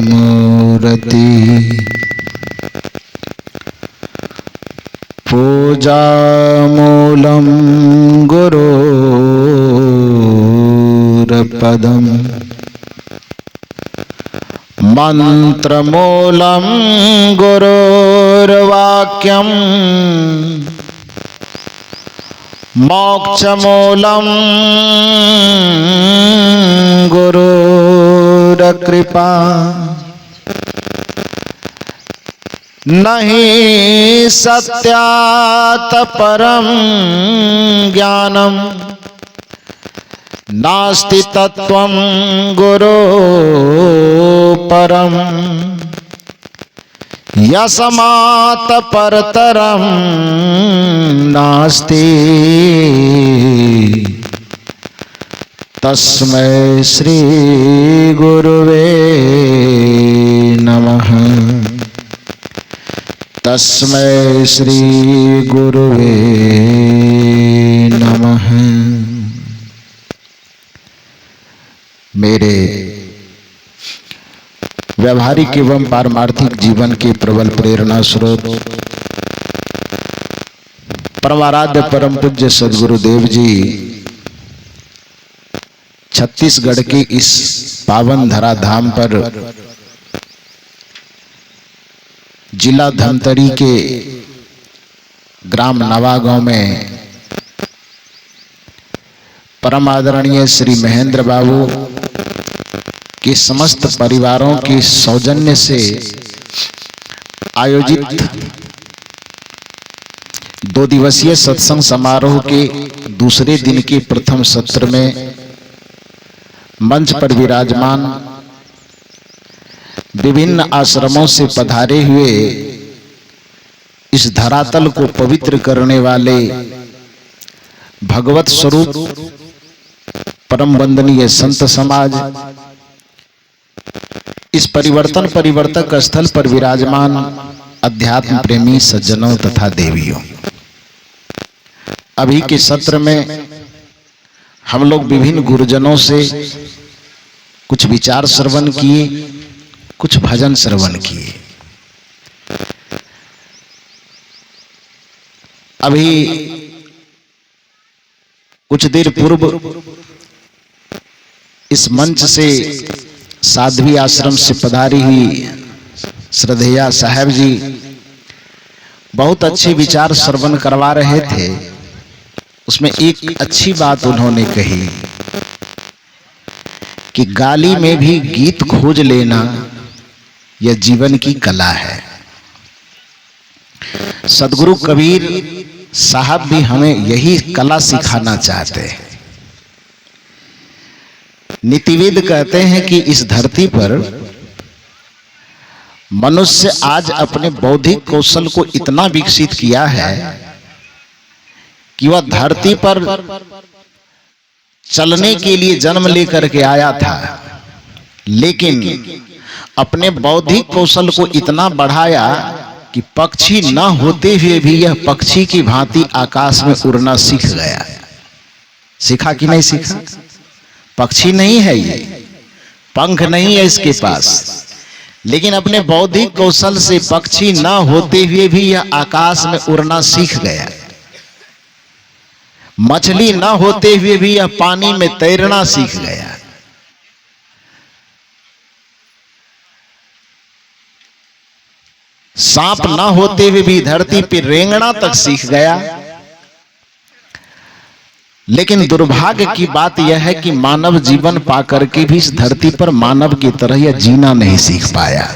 मूर्ति पूजामूलं गुरोर्पदं मंत्रमूलं गुरोर्वाक्यं मोक्षमूलं गुरुर्कृपा नहि सत्यात् परं ज्ञानं नास्ति तत्त्वं गुरोः परं यस्मात् परतरं नास्ति तस्मै श्री गुरुवे नमः। तस्मै श्री गुरुवे नमः। मेरे व्यवहारिक एवं पारमार्थिक जीवन के प्रबल प्रेरणा स्रोत परमाराध्य परम पूज्य सद्गुरुदेव जी छत्तीसगढ़ के इस पावन धराधाम पर जिला धमतरी के ग्राम नवागांव में परम आदरणीय श्री महेंद्र बाबू के समस्त परिवारों के सौजन्य से आयोजित 2 दिवसीय सत्संग समारोह के दूसरे दिन के प्रथम सत्र में मंच पर विराजमान विभिन्न आश्रमों से पधारे हुए इस धरातल को पवित्र करने वाले भगवत स्वरूप परम वंदनीय संत समाज, इस परिवर्तक स्थल पर विराजमान अध्यात्म प्रेमी सज्जनों तथा देवियों, अभी के सत्र में हम लोग विभिन्न गुरुजनों से कुछ विचार श्रवण किए, कुछ भजन श्रवण किए। अभी कुछ देर पूर्व इस मंच से साध्वी आश्रम से पधारी हुई श्रद्धेया साहब जी बहुत अच्छे विचार श्रवण करवा रहे थे। उसमें एक अच्छी बात उन्होंने कही कि गाली में भी गीत खोज लेना यह जीवन की कला है। सद्गुरु कबीर साहब भी हमें यही कला सिखाना चाहते हैं। नीतिविद कहते हैं कि इस धरती पर मनुष्य आज अपने बौद्धिक कौशल को इतना विकसित किया है कि वह धरती पर चलने के लिए जन्म लेकर के आया था, लेकिन अपने बौद्धिक कौशल को इतना बढ़ाया कि पक्षी न होते हुए भी यह पक्षी की भांति आकाश में उड़ना सीख गया। सीखा कि नहीं सीखा? पक्षी नहीं है ये, पंख नहीं है इसके पास, लेकिन अपने बौद्धिक कौशल से पक्षी न होते हुए भी यह आकाश में उड़ना सीख गया। मछली न होते हुए भी यह पानी में तैरना सीख गया। सांप न होते हुए भी धरती पर रेंगना तक सीख गया। लेकिन दुर्भाग्य की बात यह है कि मानव जीवन पाकर के भी इस धरती पर मानव की तरह यह जीना नहीं सीख पाया।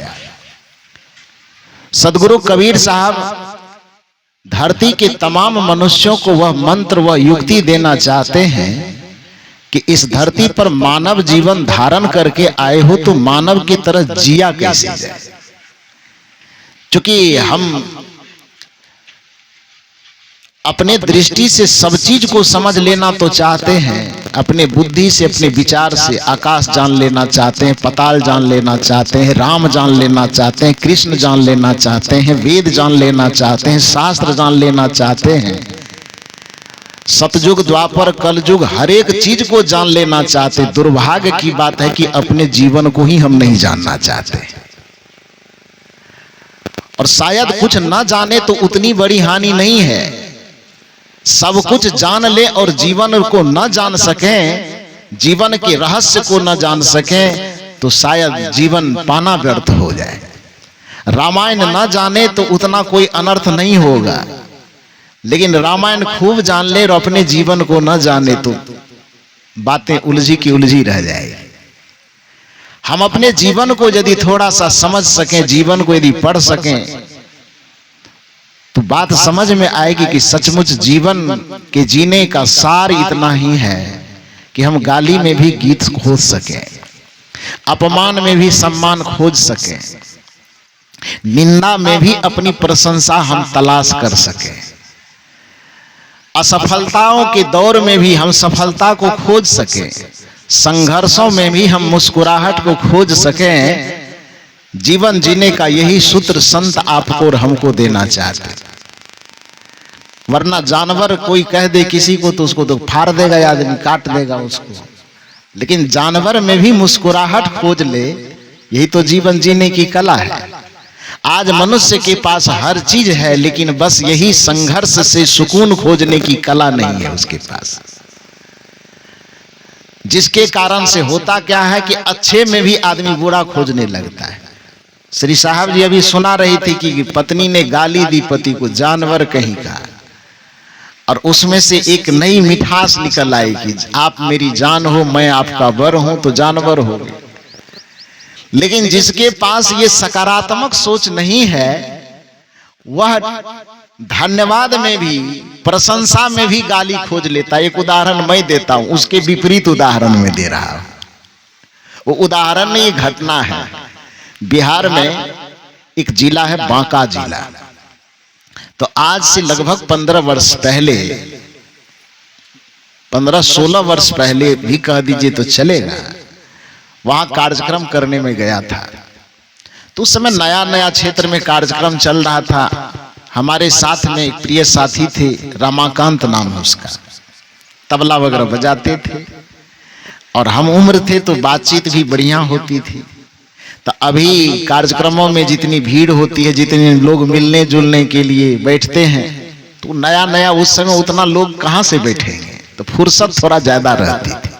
सद्गुरु कबीर साहब धरती के तमाम मनुष्यों को वह मंत्र वह युक्ति देना चाहते हैं कि इस धरती पर मानव जीवन धारण करके आए हो तो मानव की तरह जिया कैसे जाए। क्योंकि हम अपने दृष्टि से सब चीज को समझ लेना तो चाहते हैं, अपने बुद्धि से अपने विचार से आकाश जान लेना चाहते हैं, पताल जान लेना चाहते हैं, राम जान लेना चाहते हैं, कृष्ण जान लेना चाहते हैं, वेद जान लेना चाहते हैं, शास्त्र जान लेना चाहते हैं। सतयुग द्वापर कलयुग हर एक चीज को जान लेना चाहते। दुर्भाग्य की बात है कि अपने जीवन को ही हम नहीं जानना चाहते। और शायद कुछ ना जाने तो उतनी बड़ी हानि नहीं है। सब कुछ जान ले और जीवन को न जान सके, जीवन के रहस्य को न जान सके, तो शायद जीवन पाना व्यर्थ हो जाए। रामायण न जाने तो उतना कोई अनर्थ नहीं होगा, लेकिन रामायण खूब जान ले और अपने जीवन को न जाने तो बातें उलझी की उलझी रह जाएगी। हम अपने जीवन को यदि थोड़ा सा समझ सकें, जीवन को यदि पढ़ सकें, तो बात समझ में आएगी कि सचमुच जीवन के जीने का सार इतना ही है कि हम गाली में भी गीत खोज सकें, अपमान में भी सम्मान खोज सकें, निंदा में भी अपनी प्रशंसा हम तलाश कर सकें, असफलताओं के दौर में भी हम सफलता को खोज सकें, संघर्षों में भी हम मुस्कुराहट को खोज सकें। जीवन जीने का यही सूत्र संत आपको और हमको देना चाहते। वरना जानवर कोई कह दे किसी को तो उसको तो फाड़ देगा, आदमी काट देगा उसको। लेकिन जानवर में भी मुस्कुराहट खोज ले, यही तो जीवन जीने की कला है। आज मनुष्य के पास हर चीज है, लेकिन बस यही संघर्ष से सुकून खोजने की कला नहीं है उसके पास। जिसके कारण से होता क्या है कि अच्छे में भी आदमी बुरा खोजने लगता है। श्री साहब जी अभी सुना रही थी कि पत्नी ने गाली दी पति को, जानवर कहीं का, और उसमें से एक नई मिठास निकल आई कि आप मेरी जान हो, मैं आपका वर हूं, तो जानवर हो गए। लेकिन जिसके पास ये सकारात्मक सोच नहीं है, वह धन्यवाद में भी प्रशंसा में भी गाली खोज लेता। एक उदाहरण मैं देता हूं, उसके विपरीत उदाहरण में दे रहा हूं। वो उदाहरण नहीं, घटना है। बिहार में एक जिला है बांका जिला। तो आज से लगभग 15 वर्ष पहले, 15-16 वर्ष पहले भी कह दीजिए तो चलेगा, वहां कार्यक्रम करने में गया था। तो उस समय नया नया क्षेत्र में कार्यक्रम चल रहा था। हमारे साथ में एक प्रिय साथी थे, रमाकांत नाम है उसका, तबला वगैरह बजाते थे, और हम उम्र थे तो बातचीत भी बढ़िया होती थी। तो अभी कार्यक्रमों में जितनी भीड़ होती है, जितने लोग मिलने जुलने के लिए बैठते हैं, तो नया नया उस समय उतना लोग कहाँ से बैठेंगे, तो फुर्सत थोड़ा ज्यादा रहती थी।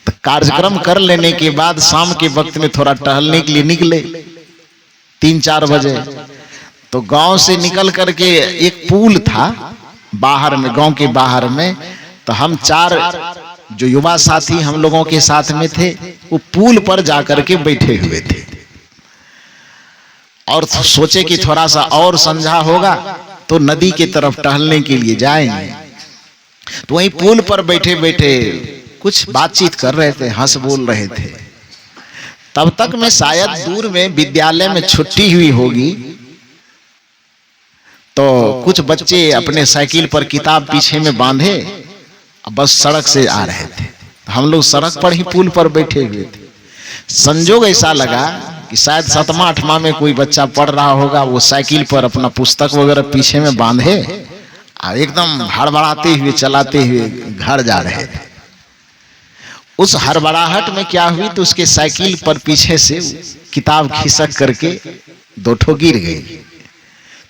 तो कार्यक्रम कर लेने के बाद शाम के वक्त में थोड़ा टहलने के लिए निकले 3-4 बजे। तो गांव से निकल करके एक पुल था बाहर में, गांव के बाहर में। तो हम 4 जो युवा साथी हम लोगों के साथ में थे, वो पुल पर जाकर के बैठे हुए थे और सोचे कि थोड़ा सा और संझा होगा तो नदी की तरफ टहलने के लिए जाएंगे। तो वहीं पुल पर बैठे बैठे कुछ बातचीत कर रहे थे, हंस बोल रहे थे। तब तक में शायद दूर में विद्यालय में छुट्टी हुई होगी, तो कुछ बच्चे अपने साइकिल पर किताब पीछे में बांधे बस सड़क से आ रहे थे। हम लोग सड़क पर ही पुल पर बैठे हुए थे। संजोग ऐसा लगा कि शायद 7वां-8वां में कोई बच्चा पढ़ रहा होगा, वो साइकिल पर अपना पुस्तक वगैरह पीछे में बांधे और एकदम हड़बड़ाते हुए चलाते हुए घर जा रहे थे। उस हड़बड़ाहट में क्या हुई, तो उसके साइकिल पर पीछे से किताब खिसक करके 2 ठो गिर गई।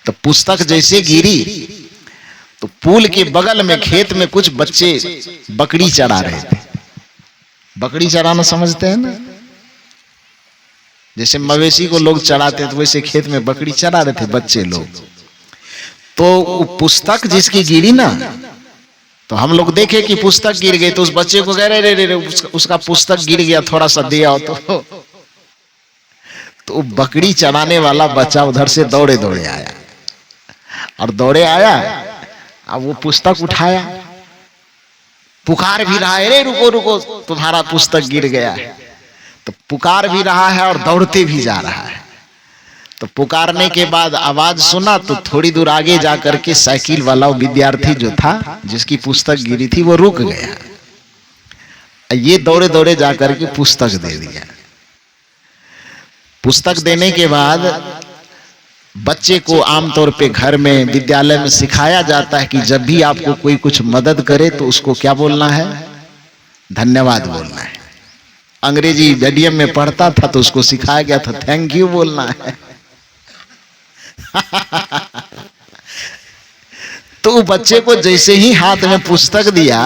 तो पुस्तक जैसे गिरी तो पुल के बगल में खेत में कुछ बच्चे बकरी चरा रहे थे। बकरी चराना समझते हैं ना, जैसे मवेशी को लोग चराते हैं, तो वैसे खेत में बकरी चरा रहे थे बच्चे लोग। तो पुस्तक जिसकी गिरी ना, तो हम लोग देखे कि पुस्तक गिर गई, तो उस बच्चे को कह रहे रे उसका पुस्तक गिर गया, थोड़ा सा दे आओ। तो बकरी चराने वाला बच्चा उधर से दौड़े दौड़े आया, और दौड़े आया, अब वो पुस्तक उठाया, पुकार भी रहा है, रे रुको रुको तुम्हारा पुस्तक गिर गया है। तो पुकार भी रहा है और दौड़ते भी जा रहा है। तो पुकारने के बाद आवाज सुना, तो थोड़ी दूर आगे जाकर के साइकिल वाला विद्यार्थी जो था, जिसकी पुस्तक गिरी थी, वो रुक गया। ये दौड़े दौड़े जाकर के पुस्तक दे दिया। पुस्तक देने के बाद बच्चे को आमतौर पे घर में, विद्यालय में सिखाया जाता है कि जब भी आपको कोई कुछ मदद करे तो उसको क्या बोलना है? धन्यवाद बोलना है। अंग्रेजी मीडियम में पढ़ता था तो उसको सिखाया गया था थैंक यू बोलना है। तो बच्चे को जैसे ही हाथ में पुस्तक दिया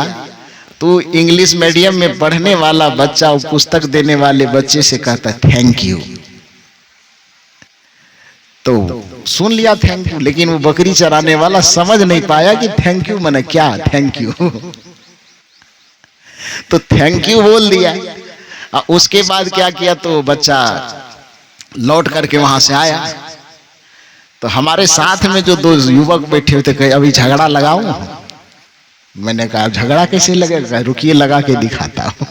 तो इंग्लिश मीडियम में पढ़ने वाला बच्चा वो पुस्तक देने वाले बच्चे से कहता थैंक यू। तो सुन लिया थैंक यू, लेकिन वो बकरी चराने वाला समझ नहीं पाया कि थैंक यू माने क्या, थैंक यू। तो थैंक यू बोल दिया। उसके बाद क्या किया, तो बच्चा लौट करके वहां से आया तो हमारे साथ में जो दो युवक बैठे हुए थे, कहे अभी झगड़ा लगाऊं। मैंने कहा झगड़ा कैसे लगेगा, रुकिए लगा के दिखाता हूं।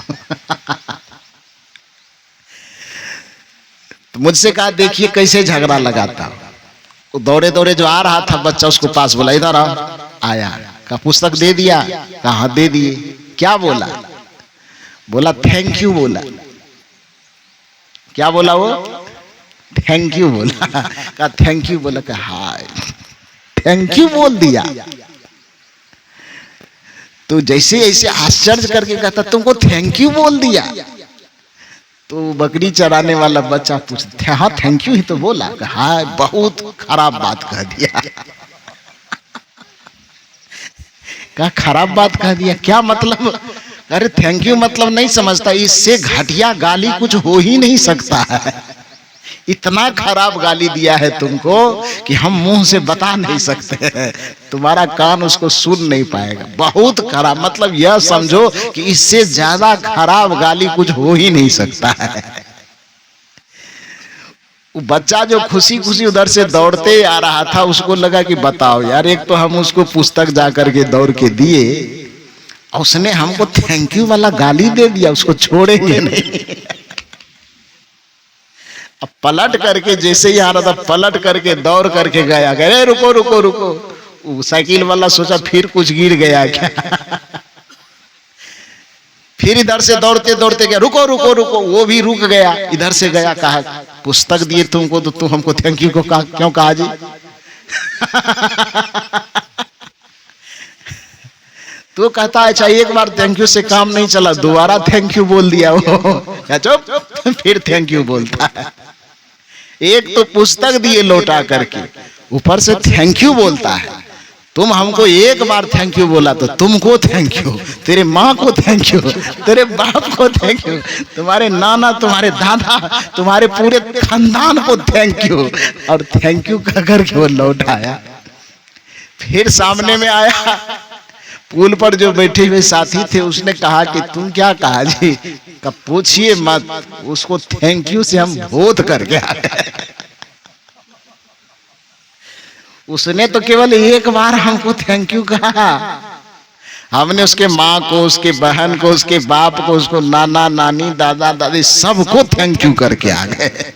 तो मुझसे कहा देखिए कैसे झगड़ा लगाता हूं। वो दौड़े दौड़े जो आ रहा था बच्चा, उसको पास बोला इधर आओ। आया, कहा पुस्तक दे दिया? कहा दे दिए। क्या बोला? बोला थैंक यू बोला। क्या बोला वो? थैंक यू बोला। कहा थैंक यू बोला। कहा हाय थैंक यू बोल दिया। तो जैसे ऐसे आश्चर्य करके कहता तुमको थैंक यू बोल दिया। तो बकरी चराने वाला बच्चा पूछता हाँ थैंक यू ही तो बोला। हाँ बहुत खराब बात कह दिया। क्या खराब बात कह दिया? क्या मतलब? अरे थैंक यू मतलब नहीं समझता, इससे घटिया गाली कुछ हो ही नहीं सकता है। इतना खराब गाली दिया है तुमको कि हम मुंह से बता नहीं सकते हैं, तुम्हारा कान उसको सुन नहीं पाएगा। बहुत खराब, मतलब यह समझो कि इससे ज्यादा खराब गाली कुछ हो ही नहीं सकता है। वो बच्चा जो खुशी खुशी उधर से दौड़ते आ रहा था, उसको लगा कि बताओ यार, एक तो हम उसको पुस्तक जा करके दौड़ के दिए, उसने हमको थैंक यू वाला गाली दे दिया, उसको छोड़ेंगे नहीं। अब पलट करके जैसे ही आ रहा था, पलट करके दौड़ करके गया, गए रुको रुको रुको। वो साइकिल वाला सोचा फिर कुछ गिर गया क्या। फिर इधर से दौड़ते दौड़ते गया, रुको रुको रुको। वो भी रुक गया, इधर से गया, कहा पुस्तक दिए तुमको तो तुम हमको थैंक यू को क्यों कहा जी? तो कहता अच्छा एक बार थैंक यू से काम नहीं चला, दोबारा थैंक यू बोल दिया वो। चुप, फिर थैंक यू बोलता है। एक तो पुस्तक दिए लौटा करके, ऊपर से थैंक यू बोलता है। तुम हमको एक बार थैंक यू बोला तो तुमको थैंक यू, तेरे माँ को थैंक यू, तेरे बाप को थैंक यू, तुम्हारे नाना, तुम्हारे दादा, तुम्हारे पूरे खानदान को थैंक यू। और थैंक यू कह करके वो लौटाया। फिर सामने में आया, पुल पर जो बैठे हुए साथी थे, उसने कहा कि तुम क्या कहा जी? कब पूछिए मत, उसको थैंक यू से हम बोध करके आ गए। उसने तो केवल एक बार हमको थैंक यू कहा, हमने उसके माँ को, उसके बहन को, उसके बाप को, उसको नाना नानी, दादा दादी, सबको थैंक यू करके आ गए।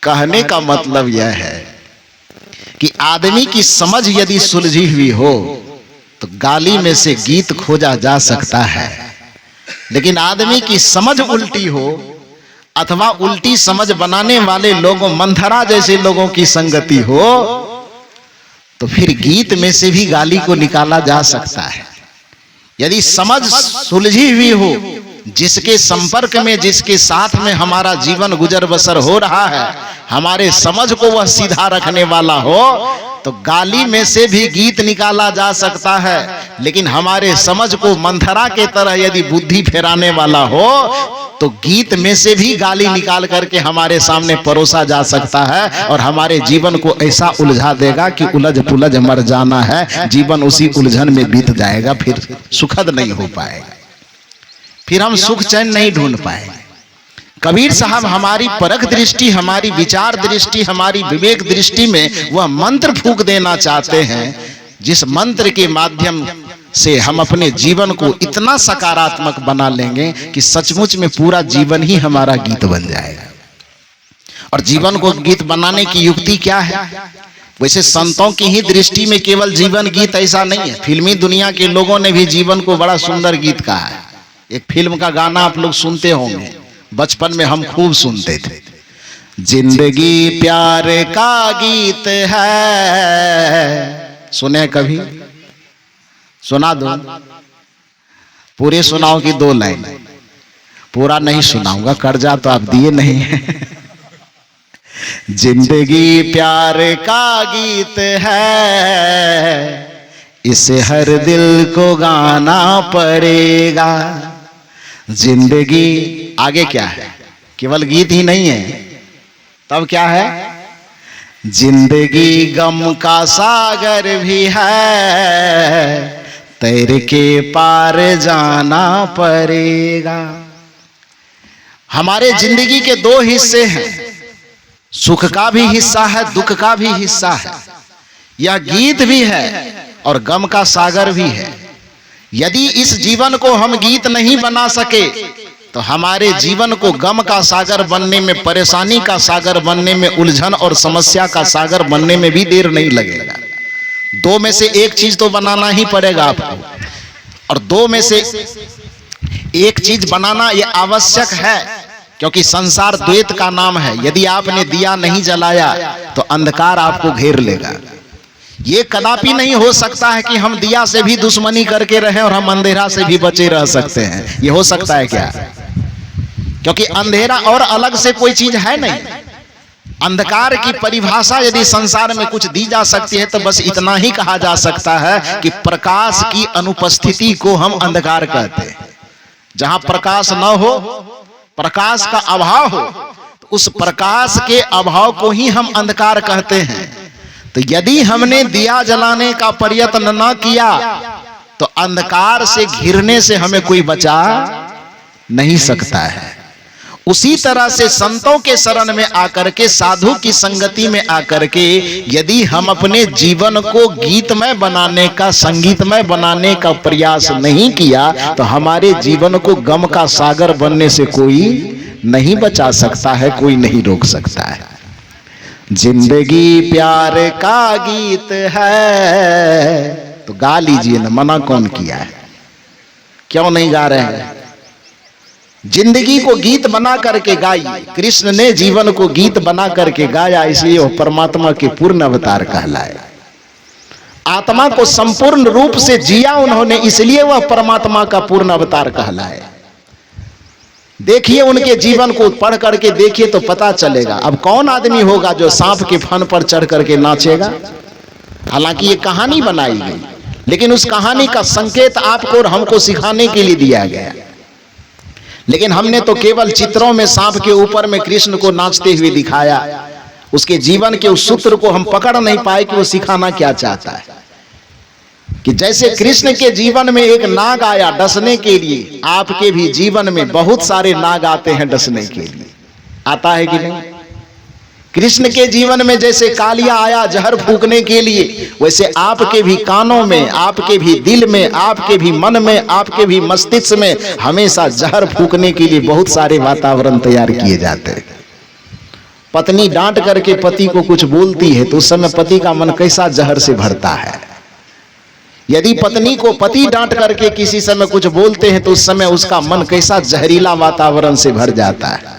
कहने का मतलब यह है कि आदमी की समझ यदि सुलझी हुई हो तो गाली में से गीत खोजा जा सकता है, लेकिन आदमी की समझ उल्टी हो अथवा उल्टी समझ बनाने वाले लोगों, मंथरा जैसे लोगों की संगति हो, तो फिर गीत में से भी गाली को निकाला जा सकता है। यदि समझ सुलझी हुई हो, जिसके संपर्क में, जिसके साथ में हमारा जीवन गुजर बसर हो रहा है, हमारे समझ को वह सीधा रखने वाला हो, तो गाली में से भी गीत निकाला जा सकता है। लेकिन हमारे समझ को मंथरा के तरह यदि बुद्धि फेराने वाला हो, तो गीत में से भी गाली निकाल करके हमारे सामने परोसा जा सकता है और हमारे जीवन को ऐसा उलझा देगा कि उलझ पुलझ मर जाना है, जीवन उसी उलझन में बीत जाएगा, फिर सुखद नहीं हो पाएगा, फिर हम सुख चैन नहीं ढूंढ पाएंगे। कबीर साहब हमारी परख दृष्टि, हमारी विचार दृष्टि, हमारी विवेक दृष्टि में वह मंत्र फूंक देना चाहते हैं, जिस मंत्र के माध्यम से हम अपने जीवन को इतना सकारात्मक बना लेंगे कि सचमुच में पूरा जीवन ही हमारा गीत बन जाएगा। और जीवन को गीत बनाने की युक्ति क्या है? वैसे संतों की ही दृष्टि में केवल जीवन गीत ऐसा नहीं है, फिल्मी दुनिया के लोगों ने भी जीवन को बड़ा सुंदर गीत कहा है। एक फिल्म का गाना आप लोग सुनते होंगे, बचपन में हम खूब सुनते थे, जिंदगी प्यार का गीत है। सुने कभी? सुना दो, पूरे सुनाओ कि 2 लाइन? पूरा नहीं सुनाऊंगा, कर्जा तो आप दिए नहीं है। जिंदगी प्यार का गीत है, इसे हर दिल को गाना पड़ेगा। जिंदगी आगे क्या है? केवल गीत ही नहीं है, तब क्या है? जिंदगी गम का सागर भी है, तैर के पार जाना पड़ेगा। हमारे जिंदगी के 2 हिस्से हैं, सुख का भी हिस्सा है, दुख का भी हिस्सा है। यह गीत भी है और गम का सागर भी है। यदि इस जीवन को हम गीत नहीं बना सके तो हमारे जीवन को गम का सागर बनने में, परेशानी का सागर बनने में, उलझन और समस्या का सागर बनने में भी देर नहीं लगेगा। 2 में से एक चीज तो बनाना ही पड़ेगा आपको, और 2 में से एक चीज बनाना यह आवश्यक है, क्योंकि संसार द्वैत का नाम है। यदि आपने दिया नहीं जलाया तो अंधकार आपको घेर लेगा। ये कदापि नहीं हो सकता है कि हम दिया से भी दुश्मनी करके रहें और हम अंधेरा से भी बचे रह सकते हैं। ये हो सकता है क्या? क्योंकि अंधेरा और अलग से कोई चीज है नहीं। अंधकार की परिभाषा यदि संसार में कुछ दी जा सकती है तो बस इतना ही कहा जा सकता है कि प्रकाश की अनुपस्थिति को हम अंधकार कहते हैं। जहां प्रकाश न हो, प्रकाश का अभाव हो, तो उस प्रकाश के अभाव को ही हम अंधकार कहते हैं। तो यदि हमने दिया जलाने का प्रयत्न न किया तो अंधकार से घिरने से हमें कोई बचा नहीं सकता है। उसी तरह से संतों के शरण में आकर के, साधु की संगति में आकर के यदि हम अपने जीवन को गीतमय बनाने का, संगीतमय बनाने का प्रयास नहीं किया तो हमारे जीवन को गम का सागर बनने से कोई नहीं बचा सकता है, कोई नहीं रोक सकता है। जिंदगी प्यार का गीत है, तो गा लीजिए ना, मना कौन किया है? क्यों नहीं गा रहे हैं? जिंदगी को गीत बना करके गाइए। कृष्ण ने जीवन को गीत बना करके गाया, इसलिए वह परमात्मा के पूर्ण अवतार कहलाए। आत्मा को संपूर्ण रूप से जिया उन्होंने, इसलिए वह परमात्मा का पूर्ण अवतार कहलाए। देखिए उनके जीवन को पढ़ करके देखिए तो पता चलेगा। अब कौन आदमी होगा जो सांप के फन पर चढ़ करके नाचेगा? हालांकि ये कहानी बनाई गई, लेकिन उस कहानी का संकेत आपको और हमको सिखाने के लिए दिया गया। लेकिन हमने तो केवल चित्रों में सांप के ऊपर में कृष्ण को नाचते हुए दिखाया। उसके जीवन के उस सूत्र को हम पकड़ नहीं पाए कि वो सिखाना क्या चाहता है। कि जैसे कृष्ण के जीवन में एक नाग आया डसने के लिए, आपके भी जीवन में बहुत सारे नाग आते हैं डसने के लिए। आता है कि नहीं? कृष्ण के जीवन में जैसे कालिया आया जहर फूंकने के लिए, वैसे आपके भी कानों में, आपके भी दिल में, आपके भी मन में, आपके भी मस्तिष्क में हमेशा जहर फूंकने के लिए बहुत सारे वातावरण तैयार किए जाते हैं। पत्नी डांट करके पति को कुछ बोलती है तो उस समय पति का मन कैसा जहर से भरता है। यदि पत्नी को पति डांट करके किसी समय कुछ बोलते हैं तो उस समय उसका मन कैसा जहरीला वातावरण से भर जाता है।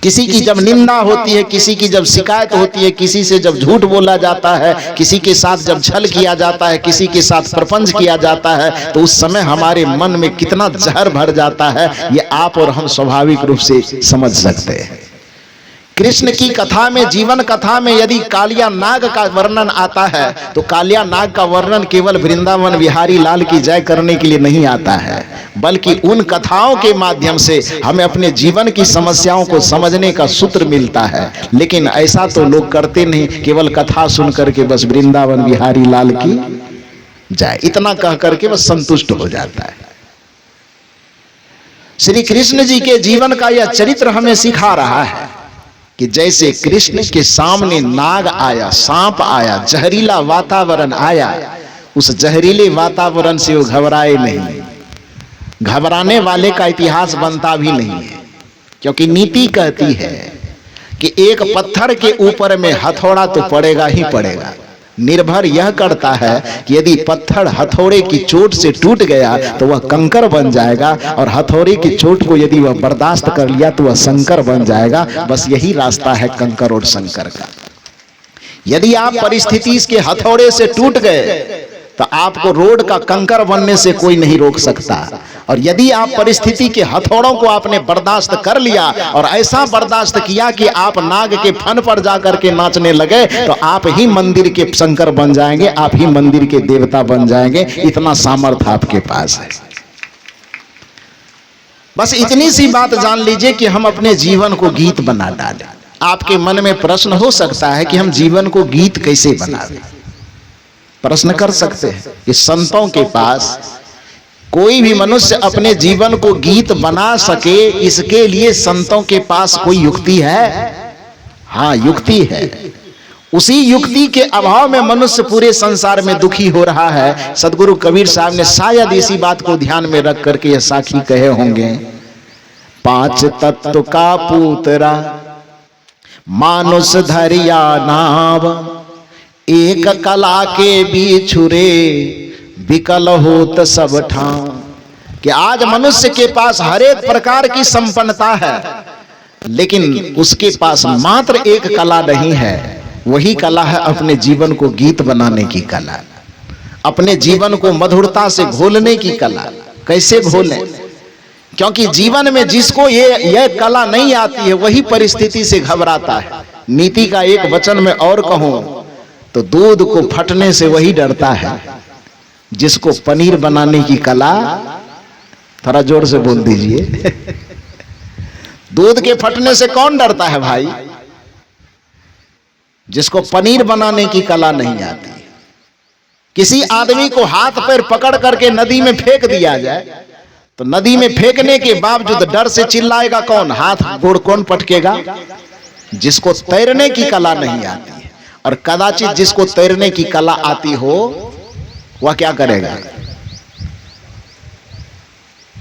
किसी की जब निंदा होती है, किसी की जब शिकायत होती है, किसी से जब झूठ बोला जाता है, किसी के साथ जब छल किया जाता है, किसी के साथ प्रपंच किया जाता है, तो उस समय हमारे मन में कितना जहर भर जाता है, ये आप और हम स्वाभाविक रूप से समझ सकते हैं। कृष्ण की कथा में, जीवन कथा में यदि कालिया नाग का वर्णन आता है तो कालिया नाग का वर्णन केवल वृंदावन बिहारी लाल की जय करने के लिए नहीं आता है, बल्कि उन कथाओं के माध्यम से हमें अपने जीवन की समस्याओं को समझने का सूत्र मिलता है। लेकिन ऐसा तो लोग करते नहीं, केवल कथा सुन करके बस वृंदावन बिहारी लाल की जय इतना कह करके बस संतुष्ट हो जाता है। श्री कृष्ण जी के जीवन का यह चरित्र हमें सिखा रहा है कि जैसे कृष्ण के सामने नाग आया, सांप आया, जहरीला वातावरण आया, उस जहरीले वातावरण से वो घबराए नहीं। घबराने वाले का इतिहास बनता भी नहीं है, क्योंकि नीति कहती है कि एक पत्थर के ऊपर में हथौड़ा तो पड़ेगा ही पड़ेगा। निर्भर यह करता है कि यदि पत्थर हथौड़े की चोट से टूट गया तो वह कंकर बन जाएगा, और हथौड़े की चोट को यदि वह बर्दाश्त कर लिया तो वह शंकर बन जाएगा। बस यही रास्ता है कंकर और शंकर का। यदि आप परिस्थिति के हथौड़े से टूट गए तो आपको रोड का कंकर बनने से कोई नहीं रोक सकता, और यदि आप परिस्थिति के हथौड़ों को आपने बर्दाश्त कर लिया और ऐसा बर्दाश्त किया कि आप नाग के फन पर जाकर के नाचने लगे, तो आप ही मंदिर के शंकर बन जाएंगे, आप ही मंदिर के देवता बन जाएंगे। इतना सामर्थ्य आपके पास है। बस इतनी सी बात जान लीजिए कि हम अपने जीवन को गीत बना डालें। आपके मन में प्रश्न हो सकता है कि हम जीवन को गीत कैसे बनाएं? प्रश्न कर सकते हैं कि संतों के पास कोई भी मनुष्य अपने जीवन को गीत बना सके, इसके लिए संतों के पास कोई युक्ति है? हाँ, युक्ति है। उसी युक्ति के अभाव में मनुष्य पूरे संसार में दुखी हो रहा है। सदगुरु कबीर साहब ने शायद इसी बात को ध्यान में रख करके यह साखी कहे होंगे, 5 तत्व का पूतरा मानुष धरिया नाव, एक कला के बिछुरे विकल होत सब ठाव। कि आज मनुष्य के पास हर एक प्रकार की संपन्नता है, लेकिन उसके पास मात्र एक कला नहीं है। वही कला है अपने जीवन को गीत बनाने की कला, अपने जीवन को मधुरता से घोलने की कला। कैसे घोलें? क्योंकि जीवन में जिसको ये कला नहीं आती है वही परिस्थिति से घबराता है। नीति का एक वचन में और कहूं तो दूध को फटने से वही डरता है जिसको पनीर बनाने की कला, थोड़ा जोर से बोल दीजिए, दूध के फटने से कौन डरता है भाई? जिसको पनीर बनाने की कला नहीं आती। किसी आदमी को हाथ पैर पकड़ करके नदी में फेंक दिया जाए तो नदी में फेंकने के बावजूद डर से चिल्लाएगा कौन? हाथ गोड़ कौन पटकेगा? जिसको तैरने की कला नहीं आती है। और कदाचित जिसको तैरने की कला आती हो वह क्या करेगा?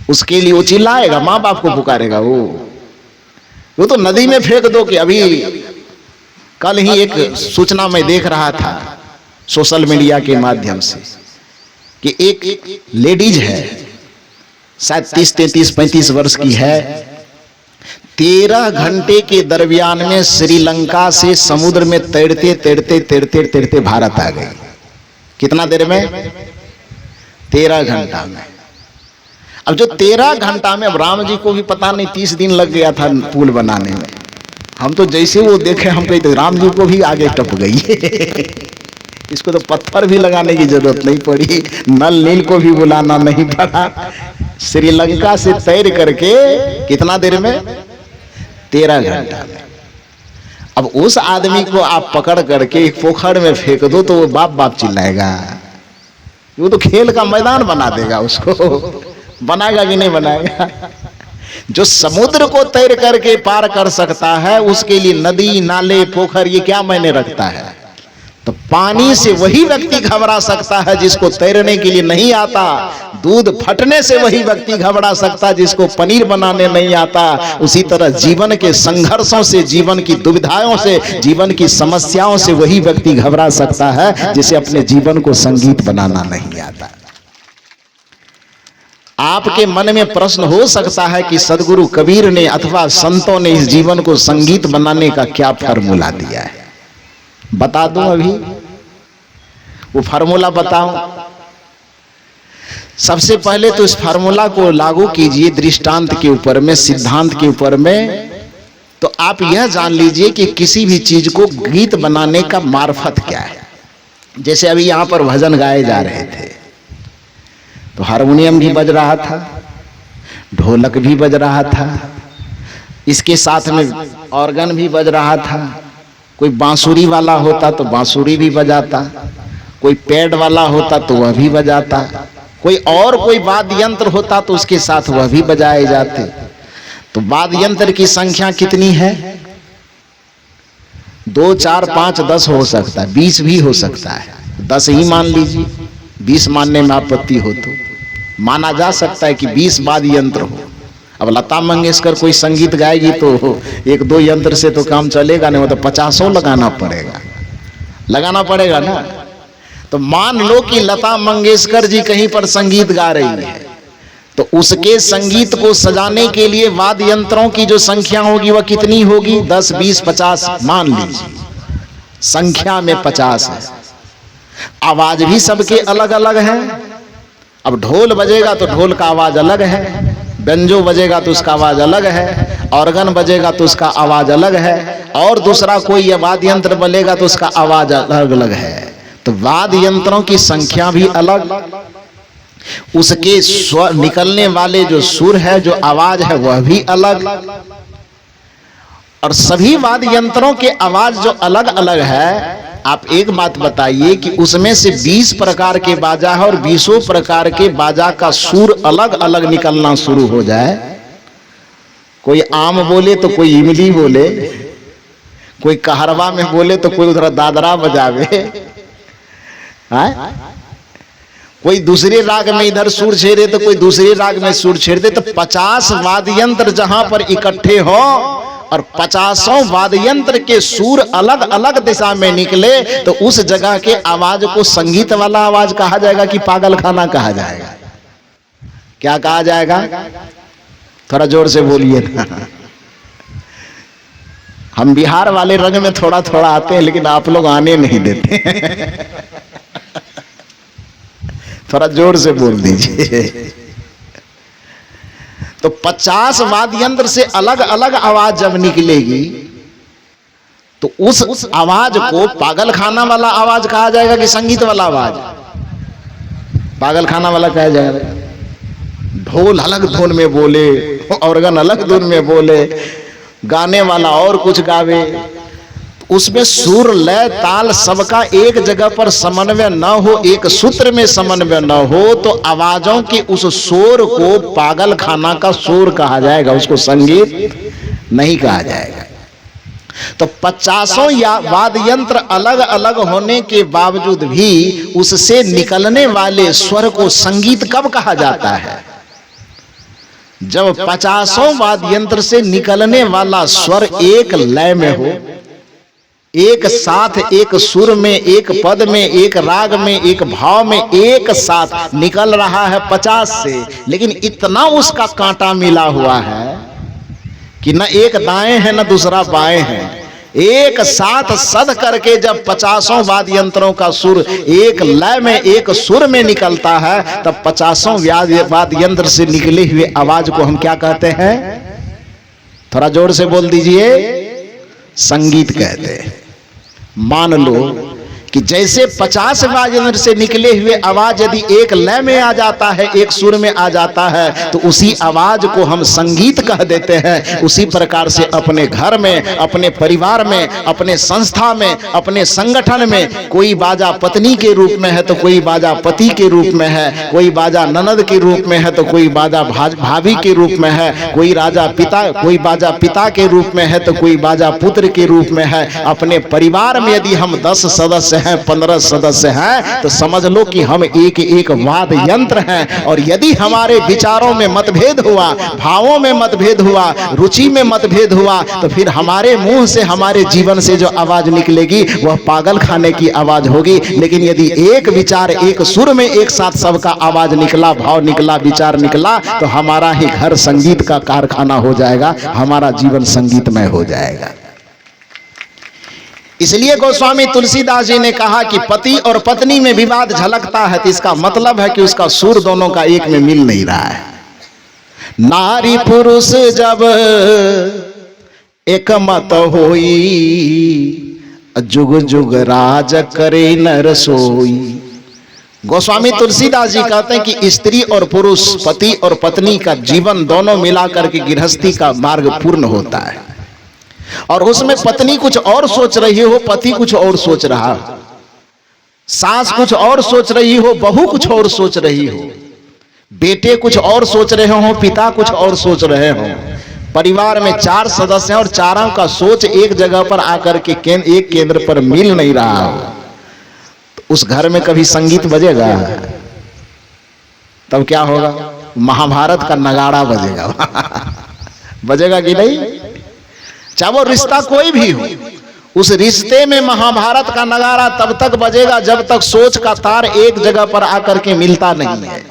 उसके लिए वो चिल्लाएगा, मां बाप को पुकारेगा। वो तो नदी में फेंक दो। कि अभी कल ही एक सूचना मैं देख रहा था सोशल मीडिया के माध्यम से कि एक लेडीज है, शायद 30, 33, 35 वर्ष की है। 13 घंटे के दरमियान में श्रीलंका से समुद्र में तैरते तैरते तैरते तैरते भारत आ गई। कितना देर में? 13 घंटा में। अब जो 13 घंटा में, अब राम जी को भी पता नहीं 30 दिन लग गया था पुल बनाने में। हम तो जैसे वो देखे हम कहते राम जी को भी आगे टप गई। इसको तो पत्थर भी लगाने की जरूरत नहीं पड़ी, नल नील को भी बुलाना नहीं पड़ा। श्रीलंका से तैर करके कितना देर में? 13 घंटा में। अब उस आदमी को आप पकड़ करके एक पोखर में फेंक दो तो वो बाप बाप चिल्लाएगा। वो तो खेल का मैदान बना देगा उसको। बनाएगा कि नहीं बनाएगा? जो समुद्र को तैर करके पार कर सकता है उसके लिए नदी नाले पोखर ये क्या मायने रखता है? तो पानी से वही व्यक्ति घबरा सकता है जिसको तैरने के लिए नहीं आता। दूध फटने से वही व्यक्ति घबरा सकता है जिसको पनीर बनाने नहीं आता। उसी तरह जीवन के संघर्षों से, जीवन की दुविधाओं से, जीवन की समस्याओं से वही व्यक्ति घबरा सकता है जिसे अपने जीवन को संगीत बनाना नहीं आता। आपके मन में प्रश्न हो सकता है कि सदगुरु कबीर ने अथवा संतों ने इस जीवन को संगीत बनाने का क्या फार्मूला दिया है? बता दूं अभी वो फार्मूला बताऊं? सबसे पहले तो इस फार्मूला को लागू कीजिए दृष्टांत के ऊपर में, सिद्धांत के ऊपर में। तो आप यह जान लीजिए कि किसी भी चीज को गीत बनाने का मार्फत क्या है। जैसे अभी यहां पर भजन गाए जा रहे थे तो हारमोनियम भी बज रहा था, ढोलक भी बज रहा था, इसके साथ में ऑर्गन भी बज रहा था। कोई बांसुरी वाला होता तो बांसुरी भी बजाता, कोई पैड वाला होता तो वह भी बजाता, कोई और कोई वाद्य यंत्र होता तो उसके साथ वह भी बजाए जाते। तो वाद्य यंत्र की संख्या कितनी है? 2, 4, 5, 10 हो सकता है, 20 भी हो सकता है। 10 ही मान लीजिए, 20 मानने में आपत्ति हो तो माना जा सकता है कि 20 वाद्य यंत्र हो। अब लता मंगेशकर कोई संगीत गाएगी तो 1-2 यंत्र से तो काम चलेगा नहीं, वो तो 50 लगाना पड़ेगा ना। तो मान लो कि लता मंगेशकर जी कहीं पर संगीत गा रही है, तो उसके संगीत को सजाने के लिए वाद्य यंत्रों की जो संख्या होगी वह कितनी होगी? 10, 20, 50 मान लीजिए, संख्या में 50 है। आवाज भी सबके अलग अलग है। अब ढोल बजेगा तो ढोल का आवाज अलग है, बेंजो बजेगा तो उसका आवाज अलग है, ऑर्गन बजेगा तो उसका आवाज अलग है, और दूसरा कोई वाद्य यंत्र बजेगा तो उसका आवाज अलग अलग है। तो वाद्य यंत्रों की संख्या भी अलग, उसके स्वर निकलने वाले जो सुर है, जो आवाज है, वह भी अलग। और सभी वाद्य यंत्रों के आवाज जो अलग अलग है, आप एक बात बताइए कि उसमें से 20 प्रकार के बाजा है और 20 प्रकार के बाजा का सुर अलग अलग निकलना शुरू हो जाए, कोई आम बोले तो कोई इमली बोले, कोई कहरवा में बोले तो कोई उधर दादरा बजावे, कोई दूसरे राग में इधर सुर छेड़े तो कोई दूसरे राग में सुर छेड़ दे, तो 50 वाद्य यंत्र जहां पर इकट्ठे हो और 50 वाद्य यंत्र के सुर अलग अलग दिशा में निकले, तो उस जगह के आवाज को संगीत वाला आवाज कहा जाएगा कि पागल खाना कहा जाएगा? क्या कहा जाएगा? थोड़ा जोर से बोलिए ना। हम बिहार वाले रंग में थोड़ा थोड़ा आते हैं, लेकिन आप लोग आने नहीं देते। थोड़ा जोर से बोल दीजिए। तो 50 वाद्य यंत्र से अलग अलग आवाज जब निकलेगी, तो उस आवाज को पागल खाना वाला आवाज कहा जाएगा कि संगीत वाला आवाज? पागल खाना वाला कहा जाएगा। ढोल अलग धुन में बोले, ऑर्गन अलग धुन में बोले, गाने वाला और कुछ गावे, उसमें सुर लय ताल सबका एक जगह पर समन्वय न हो, एक सूत्र में समन्वय न हो, तो आवाजों के उस शोर को पागल खाना का शोर कहा जाएगा, उसको संगीत नहीं कहा जाएगा। तो 50 वाद्य यंत्र अलग अलग होने के बावजूद भी उससे निकलने वाले स्वर को संगीत कब कहा जाता है? जब 50 वाद्य यंत्र से निकलने वाला स्वर एक लय में हो, एक साथ, एक सुर में, एक पद में, एक राग में, एक भाव में एक साथ निकल रहा है 50 से, लेकिन इतना उसका कांटा मिला हुआ है कि न एक दाएं है न दूसरा बाएं है, एक साथ सद करके जब 50 वाद्य यंत्रों का सुर एक लय में, एक सुर में निकलता है, तब 50 वाद्य यंत्र से निकले हुए आवाज को हम क्या कहते हैं? थोड़ा जोर से बोल दीजिए। संगीत कहते हैं। मान लो कि जैसे 50 वाद्य यंत्र से निकले हुए आवाज यदि एक लय में आ जाता है, एक सुर में आ जाता है, तो उसी आवाज को हम संगीत कह देते हैं। उसी प्रकार से अपने घर में, अपने परिवार में, अपने संस्था में, अपने संगठन में कोई बाजा पत्नी के रूप में है तो कोई बाजा पति के रूप में है, कोई बाजा ननद के रूप में है तो कोई बाजा भाभी के रूप में है, कोई बाजा पिता के रूप में है तो कोई बाजा पुत्र के रूप में है। अपने परिवार में यदि हम 10 सदस्य 15 सदस्य हैं, तो समझ लो कि हम एक एक वाद्य यंत्र हैं। और यदि हमारे विचारों में मतभेद हुआ, भावों में मतभेद हुआ, रुचि में मतभेद हुआ, तो फिर हमारे मुंह से, हमारे जीवन से जो आवाज निकलेगी वह पागल खाने की आवाज होगी। लेकिन यदि एक विचार, एक सुर में एक साथ सबका आवाज निकला, भाव निकला, विचार निकला, तो हमारा ही घर संगीत का कारखाना हो जाएगा, हमारा जीवन संगीतमय हो जाएगा। इसलिए गोस्वामी तुलसीदास जी ने कहा कि पति और पत्नी में विवाद झलकता है, तो इसका मतलब है कि उसका सुर दोनों का एक में मिल नहीं रहा है। नारी पुरुष जब एक मत होई, जुग जुग राज करे नर सोई। गोस्वामी तुलसीदास जी कहते हैं कि स्त्री और पुरुष, पति और पत्नी का जीवन दोनों मिलाकर के गृहस्थी का मार्ग पूर्ण होता है। और उसमें पत्नी कुछ और सोच रही हो, पति कुछ और सोच रहा हो, सास कुछ और सोच रही हो, बहू कुछ और सोच रही हो, बेटे कुछ और सोच रहे हो, पिता कुछ और सोच रहे हो। परिवार में 4 सदस्य हैं और चारों का सोच एक जगह पर आकर के एक केंद्र पर मिल नहीं रहा हो, तो उस घर में कभी संगीत बजेगा? तब क्या होगा? महाभारत का नगाड़ा बजेगा। बजेगा कि नहीं? चाहे वो रिश्ता कोई भी हो, उस रिश्ते में महाभारत का नगारा तब तक बजेगा जब तक सोच का तार एक जगह पर आकर के मिलता नहीं है,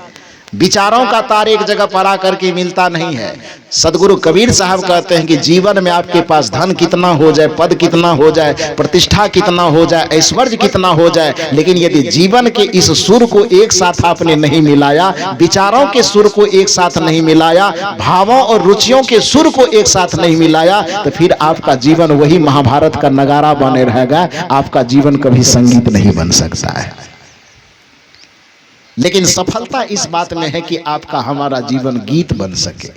विचारों का तार एक जगह पर आकर के मिलता नहीं है। सदगुरु कबीर साहब कहते हैं कि जीवन में आपके पास धन कितना हो जाए, पद कितना हो जाए, प्रतिष्ठा कितना हो जाए, ऐश्वर्य कितना हो जाए, लेकिन यदि जीवन के इस सुर को एक साथ आपने नहीं मिलाया, विचारों के सुर को एक साथ नहीं मिलाया, भावों और रुचियों के सुर को एक साथ नहीं मिलाया, तो फिर आपका जीवन वही महाभारत का नगारा बने रहेगा। आपका जीवन कभी संगीत नहीं बन सकता है। लेकिन सफलता इस बात में है कि आपका हमारा जीवन गीत बन सके।